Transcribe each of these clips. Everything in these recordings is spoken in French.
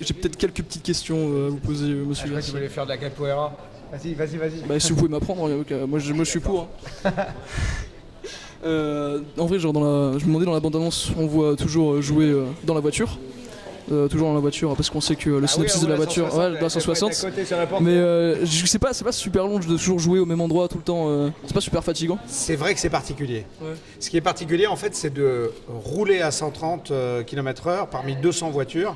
j'ai peut-être quelques petites questions à vous poser, monsieur. Je crois que tu voulais faire de la capoeira. Vas-y. Bah, si vous pouvez m'apprendre, moi je suis pour. Hein. En vrai, genre je me demandais dans la bande-annonce, on voit toujours jouer dans la voiture. Toujours dans la voiture parce qu'on sait que le synopsis de la voiture, ouais, dans 160. Mais c'est pas super long de toujours jouer au même endroit tout le temps. C'est pas super fatigant. C'est vrai que c'est particulier. Ouais. Ce qui est particulier en fait, c'est de rouler à 130 km/h parmi 200 voitures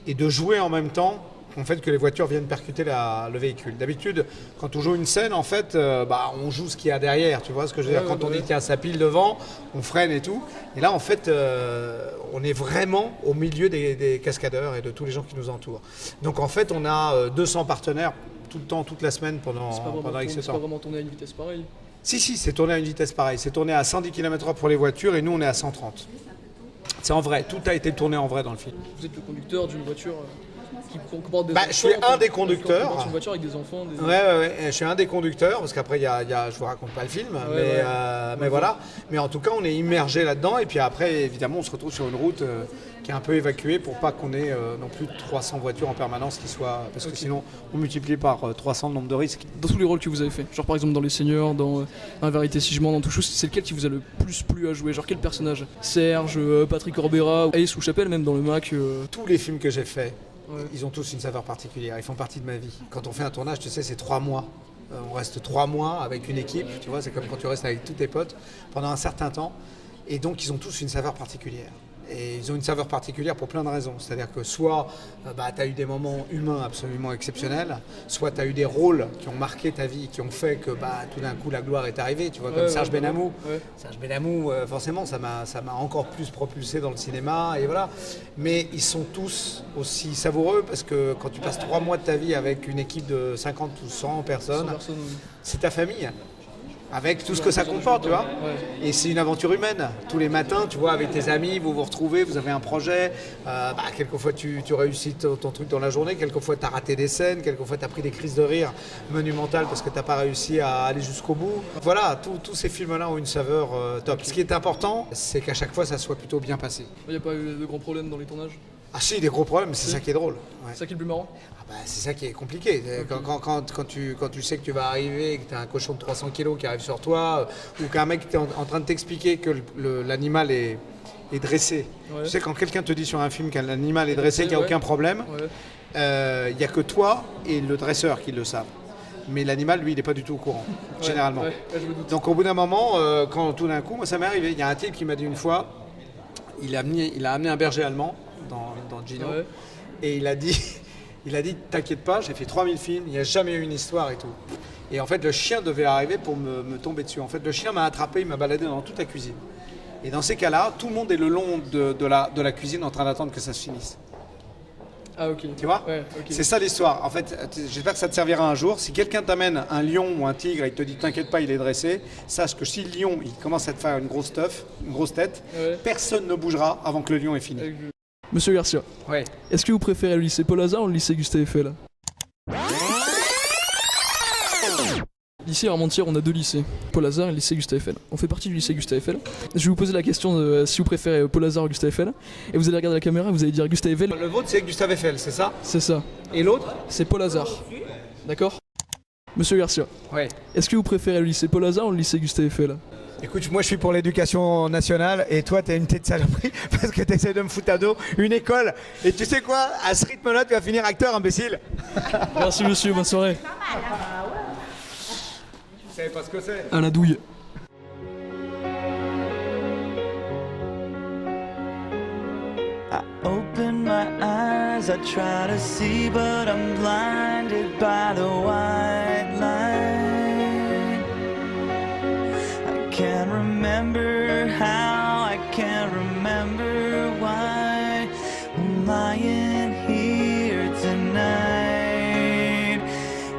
et de jouer en même temps en fait que les voitures viennent percuter le véhicule. D'habitude, quand on joue une scène, en fait, on joue ce qu'il y a derrière. Tu vois ce que je veux dire? Quand on dit qu'il y a sa pile devant, on freine et tout. Et là, en fait, on est vraiment au milieu des cascadeurs et de tous les gens qui nous entourent. Donc, en fait, on a 200 partenaires tout le temps, toute la semaine pendant X temps. C'est pas vraiment tourné à une vitesse pareille. Si, c'est tourné à une vitesse pareille. C'est tourné à 110 km/h pour les voitures et nous, on est à 130. C'est en vrai. Tout a été tourné en vrai dans le film. Vous êtes le conducteur d'une voiture qui comporte des enfants. Je suis un des conducteurs. Une voiture avec des enfants. Ouais. Je suis un des conducteurs parce qu'après, je vous raconte pas le film, mais voilà. Mais en tout cas, on est immergé là-dedans et puis après, évidemment, on se retrouve sur une route qui est un peu évacuée pour pas qu'on ait non plus 300 voitures en permanence parce que sinon, on multiplie par 300 le nombre de risques. Dans tous les rôles que vous avez fait, genre par exemple dans Les Seigneurs, dans Un Vérité si je mens, dans tout chose, c'est lequel qui vous a le plus plu à jouer? Genre quel personnage? Serge, Patrick Orbera, Ace ou Chapelle même dans le Mac. Tous les films que j'ai faits. Ouais. Ils ont tous une saveur particulière, ils font partie de ma vie. Quand on fait un tournage, tu sais, c'est 3 mois. On reste 3 mois avec une équipe, tu vois, c'est comme quand tu restes avec tous tes potes pendant un certain temps. Et donc, ils ont tous une saveur particulière. Et ils ont une saveur particulière pour plein de raisons. C'est-à-dire que soit tu as eu des moments humains absolument exceptionnels, soit tu as eu des rôles qui ont marqué ta vie, qui ont fait que tout d'un coup la gloire est arrivée, tu vois, comme Serge Benamou. Ouais. Serge Benamou, forcément, ça m'a encore plus propulsé dans le cinéma, et voilà. Mais ils sont tous aussi savoureux parce que quand tu passes 3 mois de ta vie avec une équipe de 50 ou 100 personnes, c'est ta famille. Avec tout ce que ça comporte, tu vois. Et c'est une aventure humaine. Tous les matins, tu vois, avec tes amis, vous vous retrouvez, vous avez un projet. Quelquefois, tu réussis ton truc dans la journée. Quelquefois, tu as raté des scènes. Quelquefois, tu as pris des crises de rire monumentales parce que tu n'as pas réussi à aller jusqu'au bout. Voilà, tous ces films-là ont une saveur top. Okay. Ce qui est important, c'est qu'à chaque fois, ça soit plutôt bien passé. Il n'y a pas eu de grands problèmes dans les tournages? Ah si, des gros problèmes, c'est ça qui est drôle. Ouais. C'est ça qui est le plus marrant? C'est ça qui est compliqué. Okay. Quand tu sais que tu vas arriver, que tu as un cochon de 300 kilos qui arrive sur toi, ou qu'un mec est en train de t'expliquer que l'animal est dressé. Ouais. Tu sais, quand quelqu'un te dit sur un film qu'un animal est dressé, qu'il n'y a aucun problème, il n'y a que toi et le dresseur qui le savent. Mais l'animal, lui, il n'est pas du tout au courant, généralement. Donc au bout d'un moment, quand tout d'un coup, moi ça m'est arrivé, il y a un type qui m'a dit une fois, il a amené un berger allemand dans Gino, et il a dit t'inquiète pas, j'ai fait 3000 films, il n'y a jamais eu une histoire et tout. Et en fait, le chien devait arriver pour me tomber dessus. En fait, le chien m'a attrapé, il m'a baladé dans toute la cuisine. Et dans ces cas-là, tout le monde est le long de la cuisine en train d'attendre que ça se finisse. Ah ok. Tu vois? Ouais, okay. C'est ça l'histoire. En fait, j'espère que ça te servira un jour. Si quelqu'un t'amène un lion ou un tigre et te dit t'inquiète pas, il est dressé, sache que si le lion il commence à te faire une grosse tête, personne ne bougera avant que le lion ait fini. Monsieur Garcia, est-ce que vous préférez le lycée Paul-Hazard ou le lycée Gustave Eiffel? Ici à Armentières, on a 2 lycées, Paul-Hazard et le lycée Gustave Eiffel. On fait partie du lycée Gustave Eiffel. Je vais vous poser la question de si vous préférez Paul-Hazard ou Gustave Eiffel. Et vous allez regarder la caméra et vous allez dire Gustave Eiffel. Le vôtre c'est Gustave Eiffel, c'est ça? C'est ça. Et l'autre? C'est Paul-Hazard. D'accord? Monsieur Garcia, est-ce que vous préférez le lycée Paul-Hazard ou le lycée Gustave Eiffel? Écoute, moi je suis pour l'éducation nationale et toi t'as une tête de saloperie parce que t'essaies de me foutre à dos une école. Et tu sais quoi? À ce rythme-là, tu vas finir acteur, imbécile. Merci monsieur, bonne soirée. Vous savez pas ce que c'est? À la douille. I open my eyes, I try to see, but I'm blinded by the white line. I can't remember how, I can't remember why I'm lying here tonight,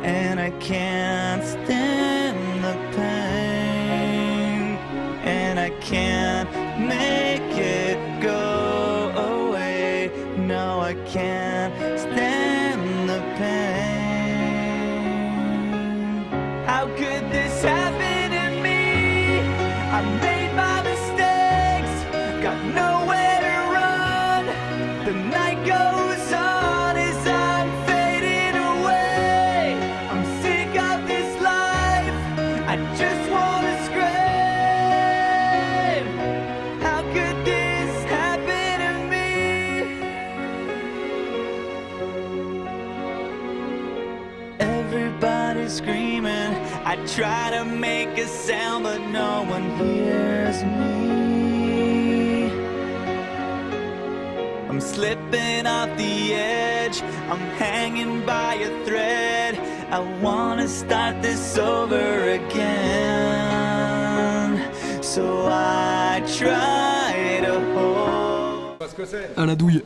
and I can't stand the pain, and I can't make it go away. No, I can't stand the pain. How could this happen to me? I made my mistakes, got nowhere to run. The night goes on. screaming. I try to make a sound, but no one hears me. I'm slipping off the edge, I'm hanging by a thread. I wanna start this over again. So I try to hold. À la douille.